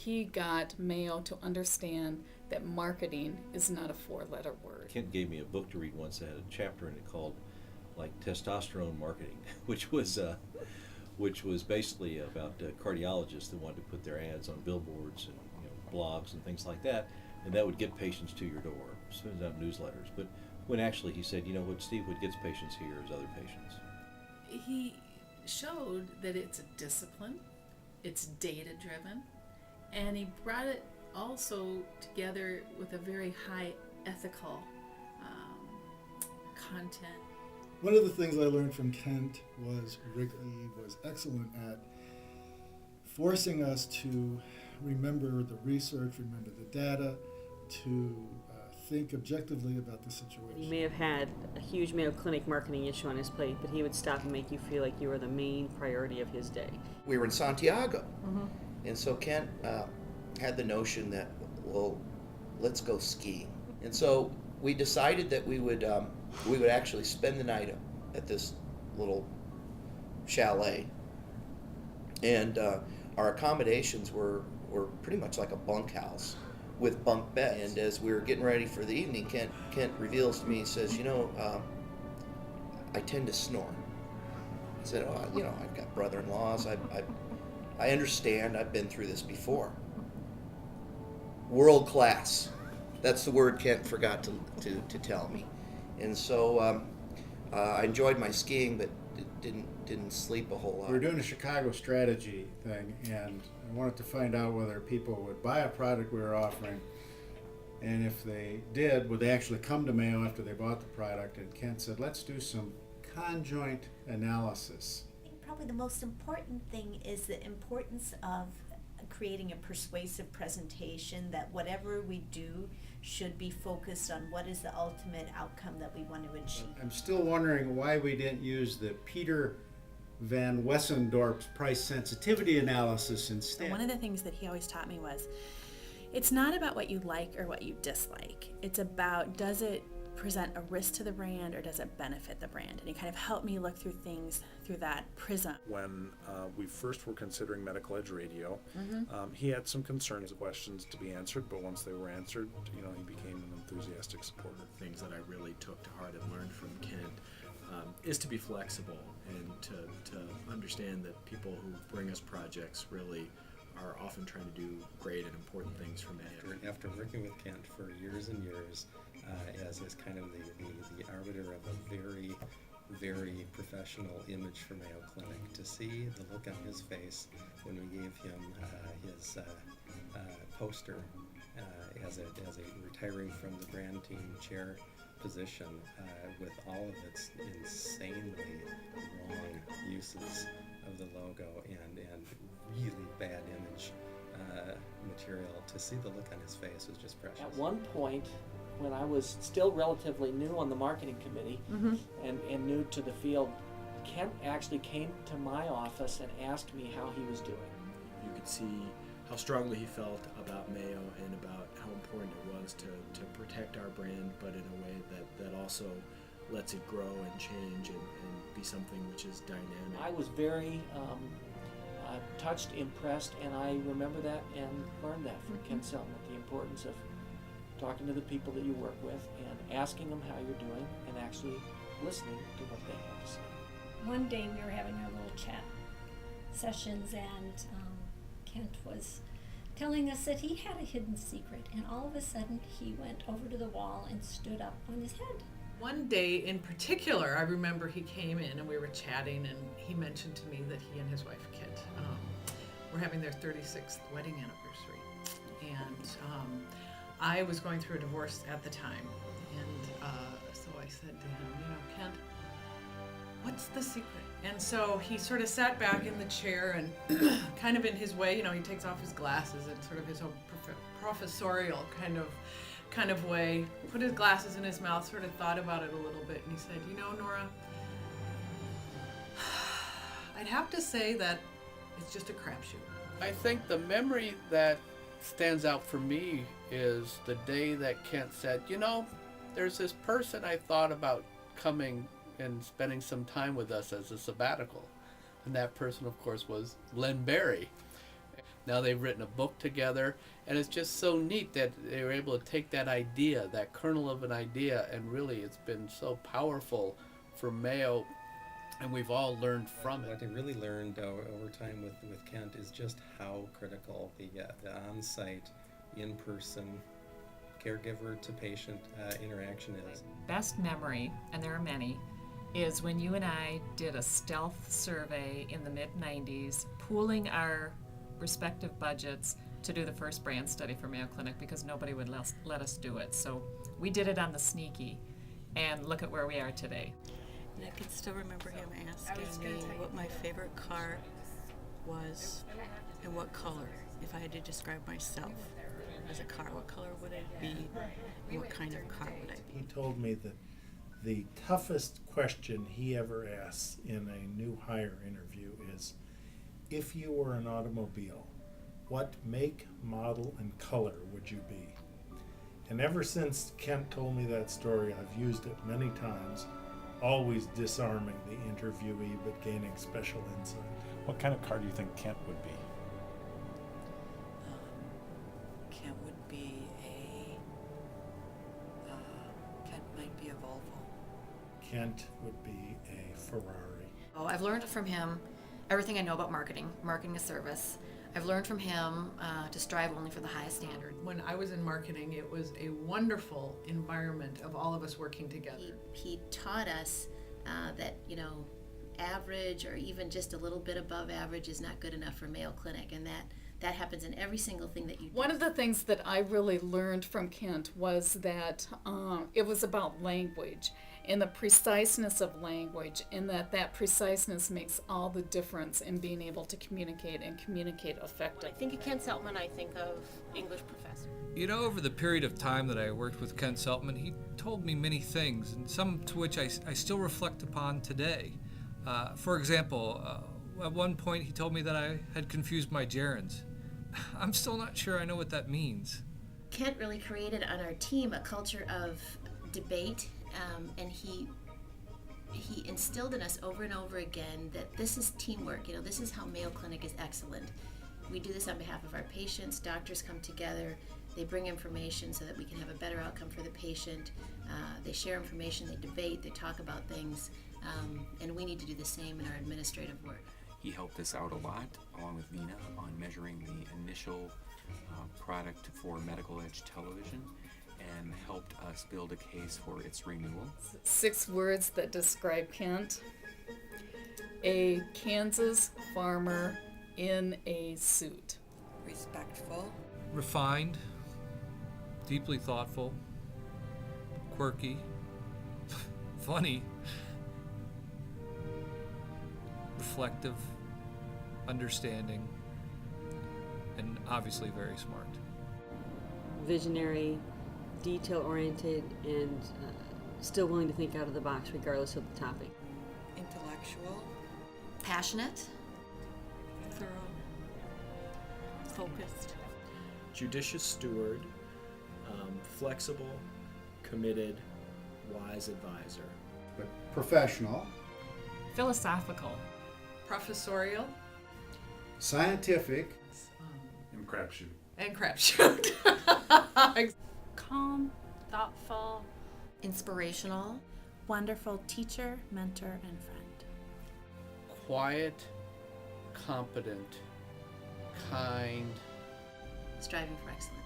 he got Mayo to understand that marketing is not a four-letter word. Kent gave me a book to read once that had a chapter in it called like testosterone marketing, which was basically about cardiologists that wanted to put their ads on billboards and blogs and things like that, and that would get patients to your door, sends out newsletters. But when actually he said, Steve, what gets patients here is other patients. He showed that it's a discipline, it's data-driven, and he brought it also together with a very high ethical content. One of the things I learned from Kent was Wrigley was excellent at forcing us to remember the research, remember the data, to think objectively about the situation. He may have had a huge Mayo Clinic marketing issue on his plate, but he would stop and make you feel like you were the main priority of his day. We were in Santiago, and so Kent had the notion that, well, let's go skiing. And so we decided that we would actually spend the night at this little chalet, and our accommodations were pretty much like a bunkhouse with bunk beds. And as we were getting ready for the evening, Kent reveals to me, he says, I tend to snore. I said, I've got brother-in-laws. I understand. I've been through this before. World class. That's the word Kent forgot to tell me. And so I enjoyed my skiing, but didn't sleep a whole lot. We were doing a Chicago strategy thing, and I wanted to find out whether people would buy a product we were offering, and if they did, would they actually come to Mayo after they bought the product? And Kent said, let's do some conjoint analysis. I think probably the most important thing is the importance of creating a persuasive presentation, that whatever we do should be focused on what is the ultimate outcome that we want to achieve. I'm still wondering why we didn't use the Peter Van Wessendorp's price sensitivity analysis instead. One of the things that he always taught me was, it's not about what you like or what you dislike. It's about, does it present a risk to the brand or does it benefit the brand? And he kind of helped me look through things through that prism. When we first were considering medical edge radio, he had some concerns, questions to be answered, but once they were answered, he became an enthusiastic supporter. Things that I really took to heart and learned from Kent is to be flexible and to understand that people who bring us projects really are often trying to do great and important things for Mayo. After working with Kent for years and years, as kind of the arbiter of a very, very professional image for Mayo Clinic, to see the look on his face when we gave him his poster as a retiring from the brand team chair position, with all of its insanely wrong uses of the logo and really bad image material, to see the look on his face was just precious. At one point, when I was still relatively new on the marketing committee and new to the field, Kent actually came to my office and asked me how he was doing. You could see how strongly he felt about Mayo and about how important it was to protect our brand, but in a way that also lets it grow and change and be something which is dynamic. I was very touched, impressed, and I remember that and learned that from Ken Seltman, the importance of talking to the people that you work with and asking them how you're doing and actually listening to what they have to say. One day we were having our little chat sessions, and Kent was telling us that he had a hidden secret, and all of a sudden he went over to the wall and stood up on his head. One day in particular, I remember he came in and we were chatting, and he mentioned to me that he and his wife Kit were having their 36th wedding anniversary, and I was going through a divorce at the time, and so I said to him, Kent, what's the secret? And so he sort of sat back in the chair and kind of in his way, he takes off his glasses and sort of his own professorial kind of way, put his glasses in his mouth, sort of thought about it a little bit, and he said, Nora, I'd have to say that it's just a crapshoot. I think the memory that stands out for me is the day that Kent said, there's this person I thought about coming and spending some time with us as a sabbatical. And that person, of course, was Len Berry. Now they've written a book together, and it's just so neat that they were able to take that idea, that kernel of an idea, and really it's been so powerful for Mayo, and we've all learned from it. What I really learned over time with Kent is just how critical the on-site, in-person, caregiver to patient interaction is. Best memory, and there are many, is when you and I did a stealth survey in the mid-90s, pooling our respective budgets to do the first brand study for Mayo Clinic because nobody would let us do it. So we did it on the sneaky, and look at where we are today. And I can still remember him asking me what my favorite car was and what color. If I had to describe myself as a car, what color would it be and what kind of car would I be? He told me that the toughest question he ever asks in a new hire interview is, if you were an automobile, what make, model, and color would you be? And ever since Kent told me that story, I've used it many times, always disarming the interviewee but gaining special insight. What kind of car do you think Kent would be? Kent would be Kent might be a Volvo. Kent would be a Ferrari. Oh, I've learned from him everything I know about marketing a service. I've learned from him to strive only for the highest standard. When I was in marketing, it was a wonderful environment of all of us working together. He taught us that, average or even just a little bit above average is not good enough for Mayo Clinic, and that happens in every single thing that you do. One of the things that I really learned from Kent was that it was about language and the preciseness of language, and that preciseness makes all the difference in being able to communicate and communicate effectively. I think of Ken Seltman, I think of English professor. Over the period of time that I worked with Ken Seltman, he told me many things, and some to which I still reflect upon today. For example, at one point he told me that I had confused my gerunds. I'm still not sure I know what that means. Kent really created on our team a culture of debate, and he instilled in us over and over again that this is teamwork. This is how Mayo Clinic is excellent. We do this on behalf of our patients. Doctors come together. They bring information so that we can have a better outcome for the patient. They share information, they debate, they talk about things, and we need to do the same in our administrative work. He helped us out a lot, along with Nina, on measuring the initial product for Medical Edge television, and helped us build a case for its renewal. 6 words that describe Kent: a Kansas farmer in a suit. Respectful. Refined, deeply thoughtful, quirky, funny, reflective, understanding, and obviously very smart. Visionary, detail-oriented, and still willing to think out of the box regardless of the topic. Intellectual. Passionate. Thorough. Focused. Judicious steward. Flexible. Committed. Wise advisor. But professional. Philosophical. Professorial. Scientific. And crapshoot. And crapshoot. Calm, thoughtful, inspirational, wonderful teacher, mentor, and friend. Quiet, competent, kind. Striving for excellence.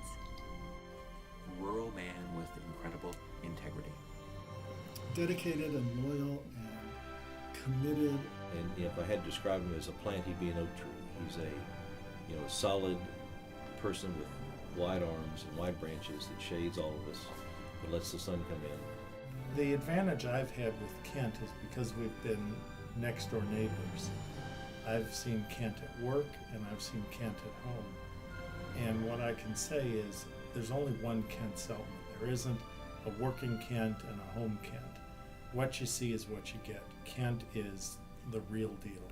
Rural man with incredible integrity. Dedicated and loyal and committed. And if I had to describe him as a plant, he'd be an oak tree. He's a solid person with wide arms and wide branches that shades all of us, that lets the sun come in. The advantage I've had with Kent is because we've been next door neighbors. I've seen Kent at work and I've seen Kent at home. And what I can say is there's only one Kent Seltman. There isn't a working Kent and a home Kent. What you see is what you get. Kent is the real deal.